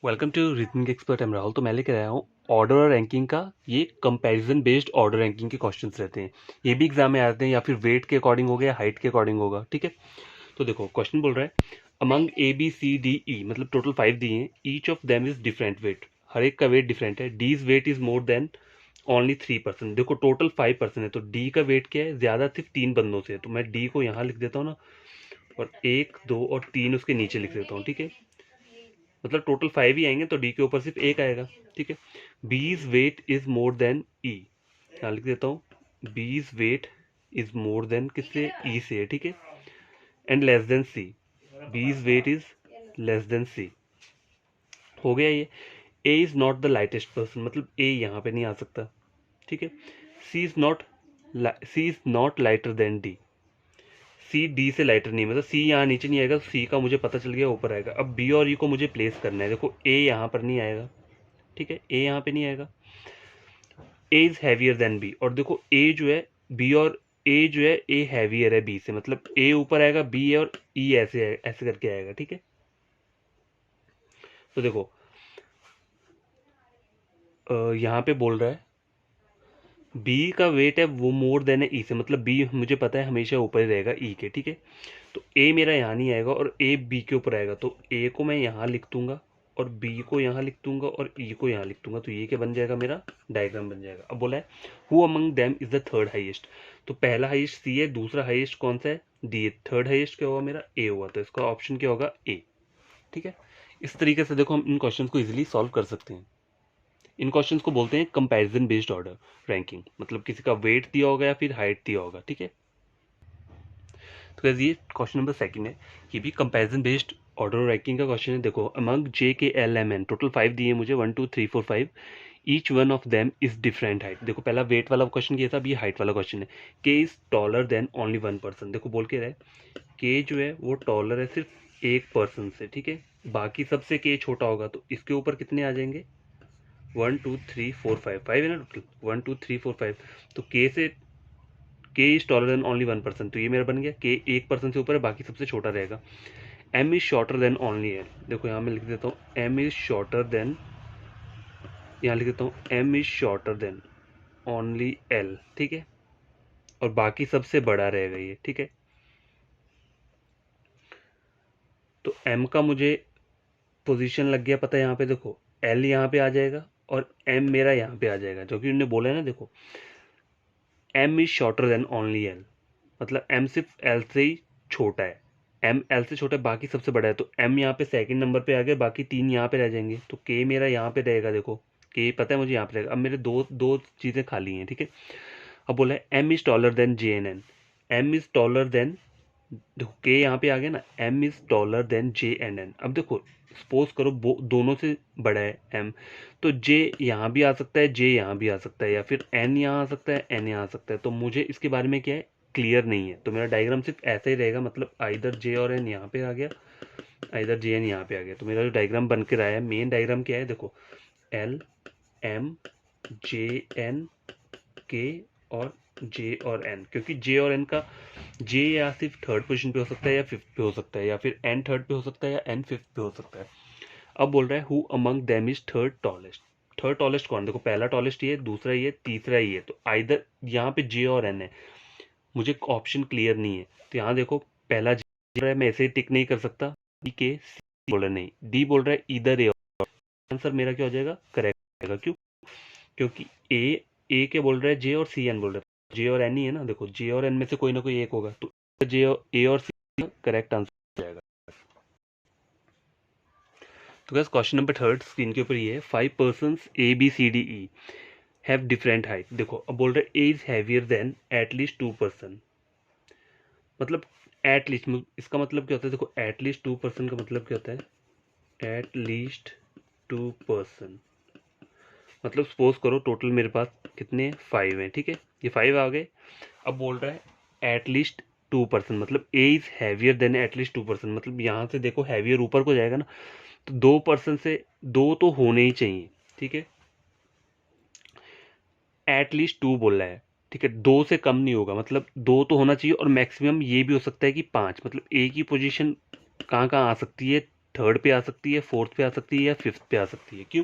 Welcome to reasoning expert. Am Rahul. तो मैं लेकर आया हूँ ऑर्डर और रैंकिंग का। ये कंपैरिजन बेस्ड ऑर्डर रैंकिंग के क्वेश्चंस रहते हैं। ये भी एग्जाम में आते हैं, या फिर वेट के अकॉर्डिंग हो गया, हाइट के अकॉर्डिंग होगा। ठीक है, तो देखो क्वेश्चन बोल रहा है among A B C D E, मतलब टोटल 5 दिए हैं। Each of them is different weight, हर एक का वेट डिफरेंट है। D's weight is more than only 3%। देखो टोटल 5% है, तो डी का वेट क्या है, ज्यादा सिर्फ 3 बंदों से है। तो मैं डी को यहाँ लिख देता हूँ ना, और 1 2 और 3 उसके नीचे लिख देता हूँ। ठीक है, मतलब टोटल 5 ही आएंगे, तो डी के ऊपर सिर्फ एक आएगा। ठीक है, बीज वेट इज मोर देन ई, यहाँ लिख देता हूँ बीज वेट इज मोर देन किससे, ई से है। ठीक है, and less than C, B's weight is less than C. हो गया ये। A is not the lightest person, मतलब ए यहाँ पे नहीं आ सकता। ठीक है, C is not lighter than D, C D से लाइटर नहीं, मतलब सी यहाँ नीचे नहीं आएगा, सी का मुझे पता चल गया ऊपर आएगा। अब बी और ई को मुझे प्लेस करना है। देखो ए यहाँ पर नहीं आएगा, ठीक है, ए यहाँ पे नहीं आएगा। ए इज हैवियर देन बी, और देखो ए जो है, बी और ए जो है, ए हैवियर है बी से, मतलब ए ऊपर आएगा, बी और ई ऐसे ऐसे करके आएगा। ठीक है, तो देखो यहाँ पे बोल रहा है बी का वेट है वो मोर देन है ई से, मतलब बी मुझे पता है हमेशा ऊपर ही रहेगा ई के। ठीक है, तो ए मेरा यहाँ नहीं आएगा और ए बी के ऊपर आएगा, तो ए को मैं यहाँ लिख दूंगा और बी को यहाँ लिख दूंगा और ई को यहाँ लिख दूंगा। तो ये क्या बन जाएगा, मेरा डायग्राम बन जाएगा। अब बोला है who among them is the third highest, तो पहला हाईएस्ट सी है, दूसरा हाईएस्ट कौन सा है, डी है, थर्ड हाईएस्ट क्या होगा, मेरा ए होगा। तो इसका ऑप्शन क्या होगा, ए। ठीक है, इस तरीके से देखो हम इन क्वेश्चन को इजिली सॉल्व कर सकते हैं। इन क्वेश्चंस को बोलते हैं कंपैरिजन बेस्ड ऑर्डर रैंकिंग, मतलब किसी का वेट दिया होगा या फिर हाइट दिया होगा। ठीक है, तो गाइस ये क्वेश्चन नंबर सेकंड है, ये भी कंपैरिजन बेस्ड ऑर्डर रैंकिंग का क्वेश्चन है। देखो अमंग जे के एल एम एन, टोटल 5 दिए मुझे, 1 2 3 4 5, each one of them is different height. देखो पहला वेट वाला क्वेश्चन किया था, अभी हाइट वाला क्वेश्चन है। के इज टॉलर देन ओनली 1%, देखो बोल के रहे के जो है वो टॉलर है सिर्फ एक पर्सन से। ठीक है, बाकी सबसे के छोटा होगा, तो इसके ऊपर कितने आ जाएंगे, 1 2 3 4 5, 5 है ना टोटल, 1 2 3 4 5। तो के से के इज टॉलर देन ओनली 1%, तो ये मेरा बन गया के 1% से ऊपर है, बाकी सबसे छोटा रहेगा। M is shorter than only L, देखो यहाँ मैं लिख देता हूँ एम इज शॉर्टर देन, यहाँ लिख देता हूँ M is shorter than only L. ठीक है, और बाकी सबसे बड़ा रहेगा ये। ठीक है, तो एम का मुझे पोजीशन लग गया पता है, यहाँ पे देखो एल यहाँ पे आ जाएगा और एम मेरा यहाँ पे आ जाएगा, जो कि उन्होंने बोला है ना। देखो M is shorter than only L, मतलब एम सिर्फ एल से ही छोटा है, एम एल से छोटा है, बाकी सबसे बड़ा है। तो एम यहाँ पे सेकंड नंबर पे आ गया, बाकी 3 यहाँ पे रह जाएंगे। तो के मेरा यहाँ पे रहेगा, देखो के पता है मुझे यहाँ पे रहेगा। अब मेरे दो दो चीज़ें खाली हैं। ठीक है, अब बोला है M is taller than J N N, M is taller than, देखो के यहाँ पे आ गया ना, M is taller than J and N. अब देखो सपोज करो दोनों से बड़ा है एम, तो जे यहाँ भी आ सकता है, जे यहाँ भी आ सकता है, या फिर एन यहाँ आ सकता है, एन यहाँ आ सकता है। तो मुझे इसके बारे में क्या है, क्लियर नहीं है। तो मेरा डायग्राम सिर्फ ऐसा ही रहेगा, मतलब आइदर जे और एन यहाँ पे आ गया, आइदर जे एन यहाँ पे आ गया। तो मेरा जो डायग्राम बन के रहा है, मेन डायग्राम क्या है, देखो एल एम जे एन के और जे और एन, क्योंकि जे और एन का जे या सिर्फ थर्ड पोजीशन पे हो सकता है या फिफ्थ पे हो सकता है, या फिर एन थर्ड पे हो सकता है या एन फिफ्थ पे हो सकता है। अब बोल रहा है who among them is third tallest, third tallest कौन, देखो पहला टॉलेस्ट ये, दूसरा ये, तीसरा ये। तो आइदर यहाँ पे जे और एन है, मुझे ऑप्शन क्लियर नहीं है। तो यहाँ देखो पहला जे बोल रहा है, मैं ऐसे ही टिक नहीं कर सकता, डी के सी बोल रहा है, नहीं डी बोल रहा है इधर ए। आंसर मेरा क्या हो जाएगा, करेक्ट हो जाएगा। क्यों, क्योंकि ए के बोल रहा है, जे और सी एन बोल रहा है, जे और एन ही है ना। देखो जे और एन में से कोई ना कोई एक होगा, तो जे ए और सी करेक्ट आंसर हो जाएगा। तो guess question number third screen के ऊपर ये है, 5 persons A B C D E have different height. देखो अब बोल रहे A is heavier than at least 2%, मतलब एटलीस्ट, इसका मतलब क्या होता है, देखो एटलीस्ट 2% का मतलब क्या होता है, एटलीस्ट 2%, मतलब सपोज करो टोटल मेरे पास कितने 5 हैं। ठीक है, ये 5 आ गए। अब बोल रहा है एटलीस्ट 2%, मतलब ए इज हैवियर देन एटलीस्ट 2%, मतलब यहाँ से देखो हैवियर ऊपर को जाएगा ना, तो 2% से दो तो होने ही चाहिए। ठीक है, एटलीस्ट 2 बोल रहा है। ठीक है, 2 से कम नहीं होगा, मतलब 2 तो होना चाहिए, और मैक्सिमम ये भी हो सकता है कि 5, मतलब ए की पोजीशन कहाँ कहाँ आ सकती है, थर्ड पे आ सकती है, फोर्थ पे आ सकती है या फिफ्थ पे आ सकती है। क्यों?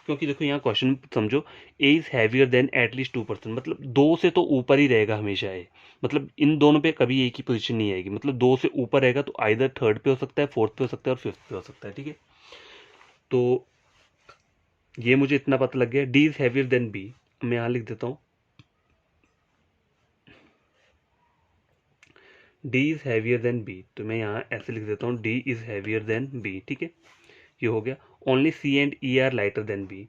क्योंकि देखो यहाँ क्वेश्चन समझो, ए इज हैवियर देन एटलीस्ट 2%, मतलब दो से तो ऊपर ही रहेगा हमेशा ए, मतलब इन दोनों पे कभी एक ही पोजीशन नहीं आएगी, मतलब दो से ऊपर रहेगा तो आइदर थर्ड पे हो सकता है, फोर्थ पे हो सकता है और फिफ्थ पे हो सकता है। ठीक है, तो ये मुझे इतना पता लग गया। D is heavier than B, मैं यहाँ लिख देता हूँ D is heavier than B, तो मैं यहाँ ऐसे लिख देता हूँ D is heavier than B. ठीक है, ये हो गया। Only C and E are lighter than B,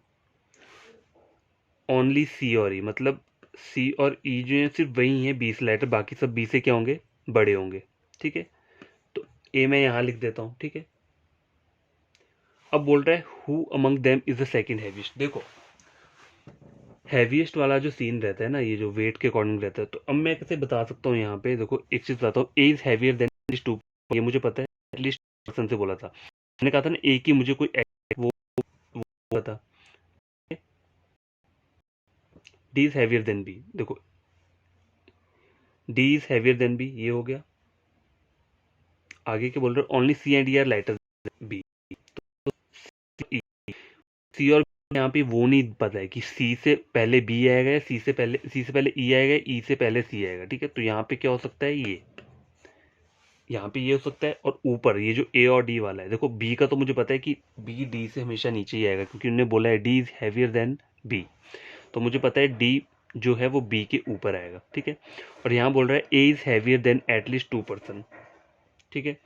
only C और ई, मतलब सी और ई जो है सिर्फ वही है बी से लाइटर, बाकी सब बी से क्या होंगे, बड़े होंगे। ठीक है, तो ए मैं यहाँ लिख देता हूँ। ठीक है, अब बोल रहा है who among them is the second heaviest. देखो हैवीएस्ट वाला जो सीन रहता है ना, ये जो वेट के अकॉर्डिंग रहता है, तो अब मैं कैसे बता सकता हूँ यहाँ पे, देखो एक चीज बताता हूँ, ए इज हैवियर देन एटलीस्ट 2, ये मुझे पता है, एटलीस्ट पर्सन से बोला था मैंने, कहा था ना ए की मुझे कोई वो पता। D is heavier than B, देखो D is heavier than B, ये हो गया। आगे के बोल रहे हो only C and E are lighter B, C और यहाँ पे वो नहीं पता है कि सी से पहले बी आएगा या सी से पहले ई आएगा, ई से पहले सी आएगा। ठीक है, तो यहाँ पे क्या हो सकता है, ये यहाँ पे ये हो सकता है, और ऊपर ये जो ए और डी वाला है, देखो बी का तो मुझे पता है कि बी डी से हमेशा नीचे ही आएगा, क्योंकि उन्होंने बोला है D is heavier than B, तो मुझे पता है डी जो है वो बी के ऊपर आएगा। ठीक है, और यहाँ बोल रहा है ए इज हैवियर देन एटलीस्ट 2%। ठीक है,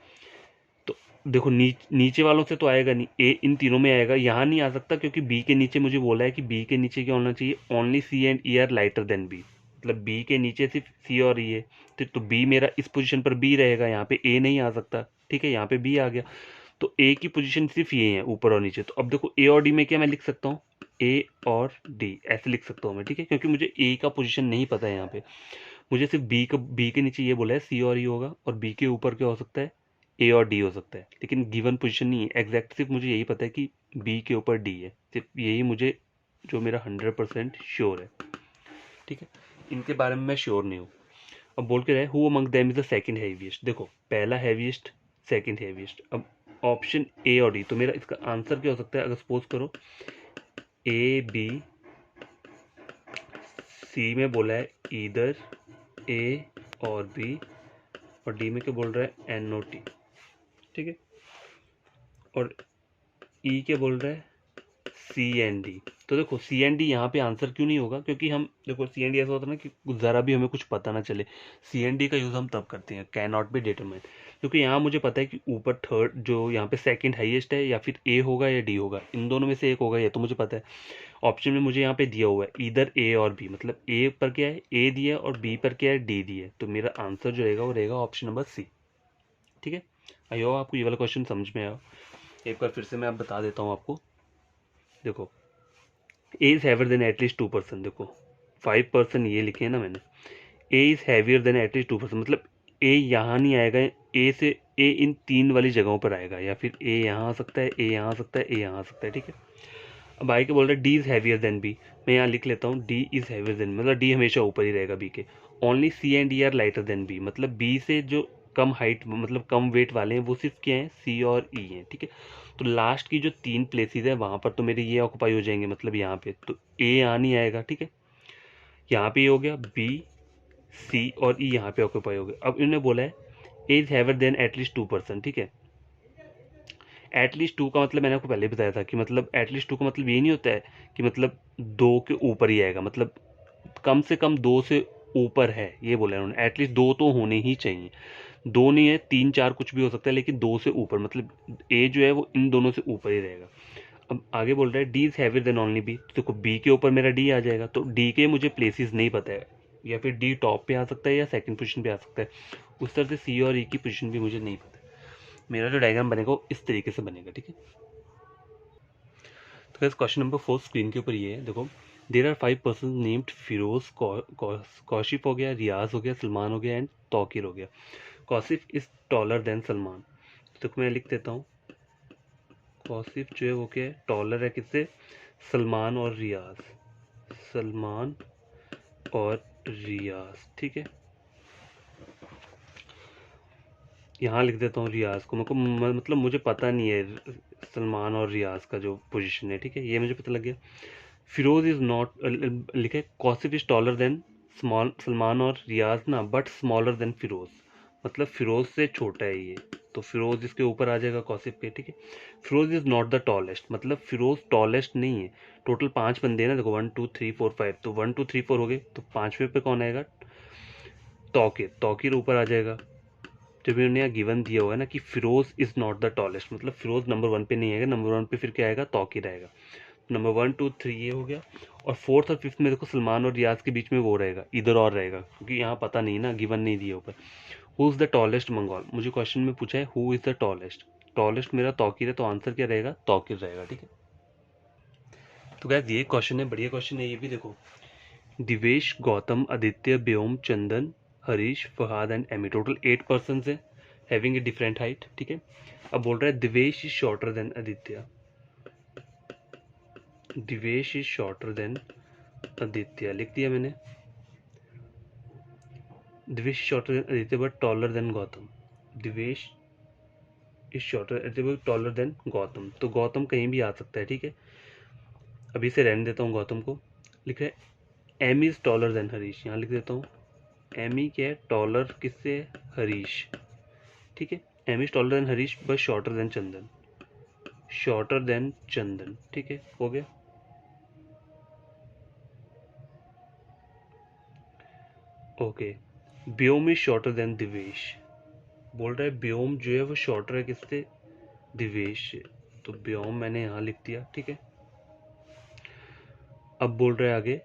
तो देखो नीचे वालों से तो आएगा नहीं, ए इन तीनों में आएगा, यहाँ नहीं आ सकता क्योंकि बी के नीचे मुझे बोला है कि बी के नीचे क्या होना चाहिए, only C and E are lighter than B, मतलब बी के नीचे सिर्फ सी और ई है, तो बी मेरा इस पोजीशन पर बी रहेगा, यहाँ पे ए नहीं आ सकता। ठीक है, यहाँ पे बी आ गया, तो ए की पोजीशन सिर्फ ये है ऊपर और नीचे। तो अब देखो ए और डी में क्या मैं लिख सकता हूँ, ए और डी ऐसे लिख सकता हूँ मैं। ठीक है, क्योंकि मुझे ए का पोजीशन नहीं पता है यहाँ पे, मुझे सिर्फ बी के नीचे ये बोला है सी और ई होगा, और बी के ऊपर क्या हो सकता है, ए और डी हो सकता है, लेकिन गिवन पोजीशन नहीं है एग्जैक्ट, सिर्फ मुझे यही पता है कि बी के ऊपर डी है, सिर्फ यही मुझे जो मेरा 100% श्योर है। ठीक है, इनके बारे में मैं श्योर नहीं हूँ। अब बोल के रहे who among them is the second heaviest, देखो पहला हैवीएस्ट, सेकंड हैवीएस्ट। अब ऑप्शन ए और डी, तो मेरा इसका आंसर क्या हो सकता है, अगर सपोज करो ए बी, सी में बोला है इधर ए और बी, और डी में क्या बोल रहा है एन ओ टी। ठीक है, और ई क्या बोल रहा है सी एन डी। तो देखो सी एन डी यहाँ पे आंसर क्यों नहीं होगा, क्योंकि हम देखो सी एन डी ऐसा होता है ना कि ज़रा भी हमें कुछ पता ना चले, सी एन डी का यूज़ हम तब करते हैं कैन नॉट बी डिटरमाइन, क्योंकि यहाँ मुझे पता है कि ऊपर थर्ड जो यहाँ पे सेकंड हाईएस्ट है, या फिर ए होगा या डी होगा, इन दोनों में से एक होगा, ये तो मुझे पता है। ऑप्शन में मुझे यहाँ पे दिया हुआ है इधर ए और बी, मतलब ए पर क्या है ए दिया है और बी पर क्या है डी दिया है, तो मेरा आंसर जो रहेगा वो रहेगा ऑप्शन नंबर सी। ठीक है, आई होप आपको ये वाला क्वेश्चन समझ में आया। एक बार फिर से मैं आप बता देता हूँ आपको, देखो A is heavier than at least 2%, देखो 5% ये लिखे हैं ना मैंने, A is heavier than at least 2%, मतलब ए यहाँ नहीं आएगा, ए से ए इन तीन वाली जगहों पर आएगा, या फिर ए यहाँ आ सकता है, ए यहाँ आ सकता है, ए यहाँ आ सकता है। ठीक है, अब आई के बोल रहा है D is heavier than B, मैं यहाँ लिख लेता हूँ डी इज़ हैवियर देन, मतलब डी हमेशा ऊपर ही रहेगा बी के। Only C and E are lighter than B, मतलब बी से जो कम हाइट मतलब कम वेट वाले हैं वो सिर्फ क्या हैं, सी और ई हैं। ठीक है, तो लास्ट की जो 3 प्लेसेस है वहाँ पर तो मेरे ये ऑक्यूपाई हो जाएंगे, मतलब यहाँ पे तो ए यहाँ नहीं आएगा। ठीक है, यहाँ पे हो गया बी सी और ई यहाँ पे ऑक्यूपाई हो गया। अब इन्होंने बोला है ए इज हैवियर देन एटलीस्ट 2%। ठीक है, एटलीस्ट 2 का मतलब मैंने आपको पहले बताया था कि मतलब एटलीस्ट 2 का मतलब ये नहीं होता है कि मतलब 2 के ऊपर ही आएगा, मतलब कम से कम 2 से ऊपर है, ये बोला है उन्होंने, एटलीस्ट 2 तो होने ही चाहिए, 2 नहीं है 3 4 कुछ भी हो सकता है, लेकिन 2 से ऊपर, मतलब ए जो है वो इन दोनों से ऊपर ही रहेगा। अब आगे बोल रहा है D is heavier than only B, तो देखो बी के ऊपर मेरा डी आ जाएगा, तो डी के मुझे प्लेसेस नहीं पता है, या फिर डी टॉप पे आ सकता है या सेकंड पोजीशन पे आ सकता है, उस तरह से सी और ई की पोजीशन भी मुझे नहीं पता है। मेरा जो डायग्राम बनेगा वो इस तरीके से बनेगा। ठीक है, तो गाइस क्वेश्चन नंबर 4 स्क्रीन के ऊपर ये है, देखो there are 5 person named Firoz, Kaushif हो गया, रियाज हो गया, सलमान हो गया एंड तौकीर हो गया। कौशिफ इज टॉलर देन सलमान, तो मैं लिख देता हूँ कौशिफ जो है वो क्या है, टॉलर है किससे, सलमान और रियाज, सलमान और रियाज। ठीक है, यहाँ लिख देता हूँ रियाज को, मतलब मुझे पता नहीं है सलमान और रियाज का जो पोजीशन है, ठीक है, ये मुझे पता लग गया। फिरोज इज नॉट, लिखे कौसिफ इज टॉलर देन सलमान और रियाज ना, बट स्मॉलर देन फिरोज, मतलब फिरोज से छोटा है ये, तो फिरोज इसके ऊपर आ जाएगा कौसिफ के, ठीक है। Firoz is not the tallest, मतलब फिरोज टॉलेस्ट नहीं है। टोटल 5 बंदे हैं ना, देखो 1 2 3 4 5, तो 1 2 3 4 हो गए, तो 5वें पे कौन आएगा? तौकीर, तौकीर ऊपर आ जाएगा। जब इन्होंने यहाँ गिवन दिया हुआ है ना कि Firoz is not the tallest, मतलब फिरोज नंबर 1 पे नहीं आएगा, नंबर 1 पे फिर क्या आएगा? तौकीर आएगा। नंबर 1 2 3 ये हो गया, और 4th और 5th में देखो सलमान और रियाज के बीच में वो रहेगा, इधर और रहेगा, क्योंकि यहाँ पता नहीं ना, गिवन नहीं दिया ऊपर। Who is the tallest Mongol, मुझे क्वेश्चन में पूछा है who is the tallest, tallest मेरा तौकीर है, तो आंसर क्या रहेगा? तौकीर रहेगा, ठीक है। तो क्या ये क्वेश्चन है, बढ़िया क्वेश्चन है ये भी। देखो Divesh, Gautam, Aditya, Vyom, Chandan, Harish, Fahad and Amy, total 8 person है हैविंग ए डिफरेंट हाइट, ठीक है। अब बोल रहा है Divesh is shorter than Aditya, Divesh is shorter than Aditya लिख दिया मैंने। Divesh shorter than Aditya but taller than Gautam, Divesh is shorter Aditya but taller than Gautam, तो गौतम कहीं भी आ सकता है, ठीक है। अभी से रहने देता हूँ गौतम को। लिख रहे M is taller than Harish, यहाँ लिख देता हूँ एमी क्या है? टॉलर किससे? हरीश, ठीक है। M is taller than Harish but shorter than Chandan, shorter than Chandan, ठीक है, हो गया। Okay, Vyom is shorter than Divesh, बोल रहा है व्योम जो है वो शॉर्टर है किससे? दिवेश से, तो व्योम मैंने यहाँ लिख दिया, ठीक है। अब बोल रहे हैं आगे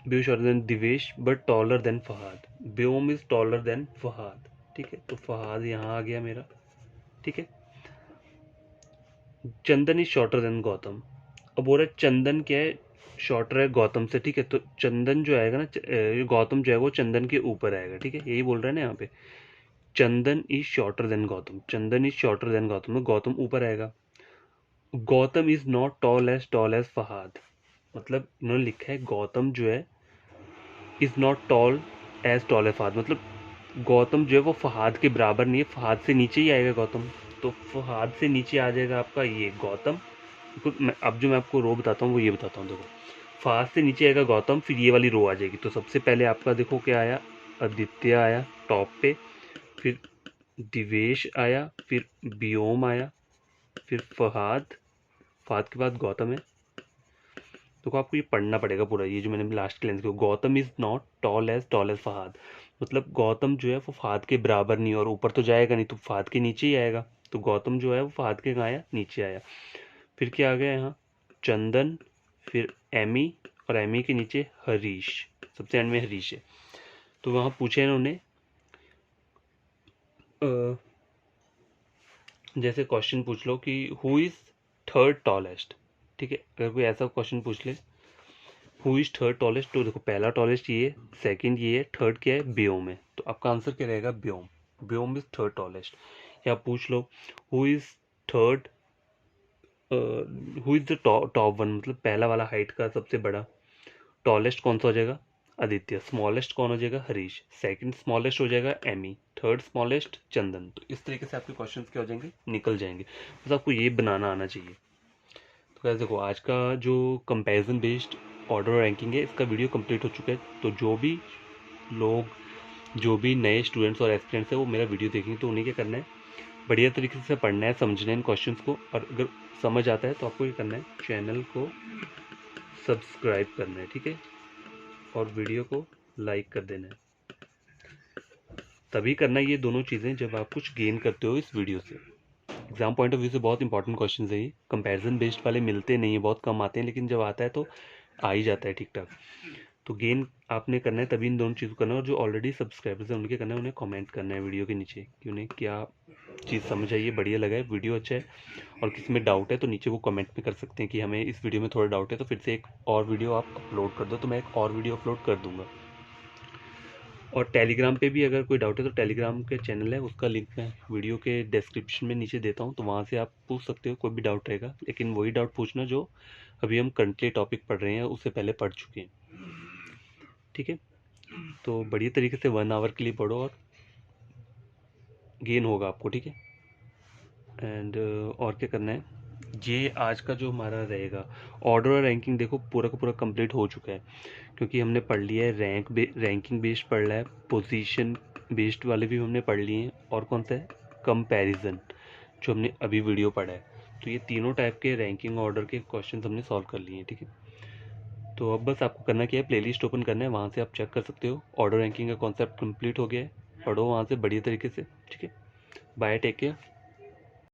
Vyom shorter than Divesh but taller than Fahad, Vyom is taller than Fahad, ठीक है, तो फहाद यहाँ आ गया मेरा, ठीक है। चंदन इज शॉर्टर देन गौतम, अब बोल रहे चंदन क्या है? शॉर्टर है गौतम से, ठीक है, तो चंदन जो आएगा ना, गौतम जो है वो चंदन के ऊपर आएगा, ठीक है, यही बोल रहे हैं ना यहाँ पे। Chandan is shorter than Gautam, Chandan is shorter than Gautam, तो गौतम ऊपर आएगा। Gautam is not tall as Fahad, मतलब इन्होंने लिखा है गौतम जो है is not tall as Fahad, मतलब गौतम जो है वो फहाद के बराबर नहीं है, फहाद से नीचे ही आएगा गौतम, तो फहाद से नीचे आ जाएगा आपका ये गौतम। अब जो मैं आपको रो बताता हूँ वो ये बताता हूँ, देखो फहाद से नीचे आएगा गौतम, फिर ये वाली रो आ जाएगी, तो सबसे पहले आपका देखो क्या आया? आदित्य आया टॉप पे, फिर दिवेश आया, फिर व्योम आया, फिर फहाद, फहाद के बाद गौतम है। तो आपको ये पढ़ना पड़ेगा पूरा, ये जो मैंने लास्ट के लेंस किया, Gautam is not tall as Fahad, मतलब गौतम जो है वो फहाद के बराबर नहीं, और ऊपर तो जाएगा नहीं, तो फहाद के नीचे ही आएगा, तो गौतम जो है वो फहाद के कहाँ आया? नीचे आया। फिर क्या आ गया यहाँ? चंदन, फिर एमी, और एमी के नीचे हरीश, सबसे एंड में हरीश है। तो वहाँ पूछे इन्होंने जैसे क्वेश्चन पूछ लो कि हु इज थर्ड टॉलेस्ट, ठीक है, अगर कोई ऐसा क्वेश्चन पूछ ले हु इज थर्ड टॉलेस्ट, तो देखो पहला टॉलेस्ट ये है, सेकंड ये है, थर्ड क्या है? व्योम है, तो आपका आंसर क्या रहेगा? Vyom, Vyom is third tallest. या पूछ लो who is third, who is the top one, मतलब पहला वाला हाइट का सबसे बड़ा, टॉलेस्ट कौन सा हो जाएगा? आदित्य, स्मॉलेस्ट कौन हो जाएगा? हरीश, सेकंड स्मॉलेस्ट हो जाएगा एमी, थर्ड स्मॉलेस्ट चंदन। तो इस तरीके से आपके क्वेश्चंस क्या हो जाएंगे? निकल जाएंगे, बस आपको ये बनाना आना चाहिए। तो कैसे देखो आज का जो कंपैरिजन बेस्ड ऑर्डर रैंकिंग है इसका वीडियो कंप्लीट हो चुका है, तो जो भी लोग, जो भी नए स्टूडेंट्स और एस्पिरेंट्स है वो मेरा वीडियो देखेंगे, तो उन्हें क्या करना है? बढ़िया तरीके से पढ़ना है, समझना है इन क्वेश्चंस को, और अगर समझ आता है तो आपको ये करना है, चैनल को सब्सक्राइब करना है, ठीक है, और वीडियो को लाइक कर देना है। तभी करना है ये दोनों चीज़ें जब आप कुछ गेन करते हो इस वीडियो से। एग्जाम पॉइंट ऑफ व्यू से बहुत इंपॉर्टेंट क्वेश्चन है ये, कंपैरिजन बेस्ड वाले मिलते नहीं है, बहुत कम आते हैं, लेकिन जब आता है तो आ ही जाता है ठीक ठाक। तो गेन आपने करना है तभी इन दोनों चीज़ को करना है, और जो ऑलरेडी सब्सक्राइबर्स हैं उनके करना है, उन्हें कमेंट करना है वीडियो के नीचे कि उन्हें क्या चीज़ समझ आई है, बढ़िया लगा है, वीडियो अच्छा है, और किसी में डाउट है तो नीचे वो कमेंट भी कर सकते हैं कि हमें इस वीडियो में थोड़ा डाउट है, तो फिर से एक और वीडियो आप अपलोड कर दो, तो मैं एक और वीडियो अपलोड कर दूँगा। और टेलीग्राम पे भी अगर कोई डाउट है तो टेलीग्राम के चैनल है, उसका लिंक मैं वीडियो के डिस्क्रिप्शन में नीचे देता हूँ, तो वहाँ से आप पूछ सकते हो, कोई भी डाउट रहेगा, लेकिन वही डाउट पूछना जो अभी हम करंटली टॉपिक पढ़ रहे हैं उससे पहले पढ़ चुके हैं, ठीक है। तो बढ़िया तरीके से 1 आवर के लिए पढ़ो और गेन होगा आपको, ठीक है। एंड और क्या करना है, ये आज का जो हमारा रहेगा ऑर्डर और रैंकिंग, देखो पूरा का पूरा कंप्लीट हो चुका है, क्योंकि हमने पढ़ लिया है रैंकिंग बेस्ड पढ़ लिया है, पोजीशन बेस्ड वाले भी हमने पढ़ लिए हैं, और कौन सा है, कंपैरिजन, जो हमने अभी वीडियो पढ़ा है। तो ये तीनों टाइप के रैंकिंग ऑर्डर के क्वेश्चन हमने सॉल्व कर लिए हैं, ठीक है। तो अब बस आपको करना क्या है, प्लेलिस्ट ओपन करना है, वहाँ से आप चेक कर सकते हो ऑर्डर रैंकिंग का कॉन्सेप्ट कंप्लीट हो गया है, पढ़ो वहाँ से बढ़िया तरीके से, ठीक है। Bye, take care.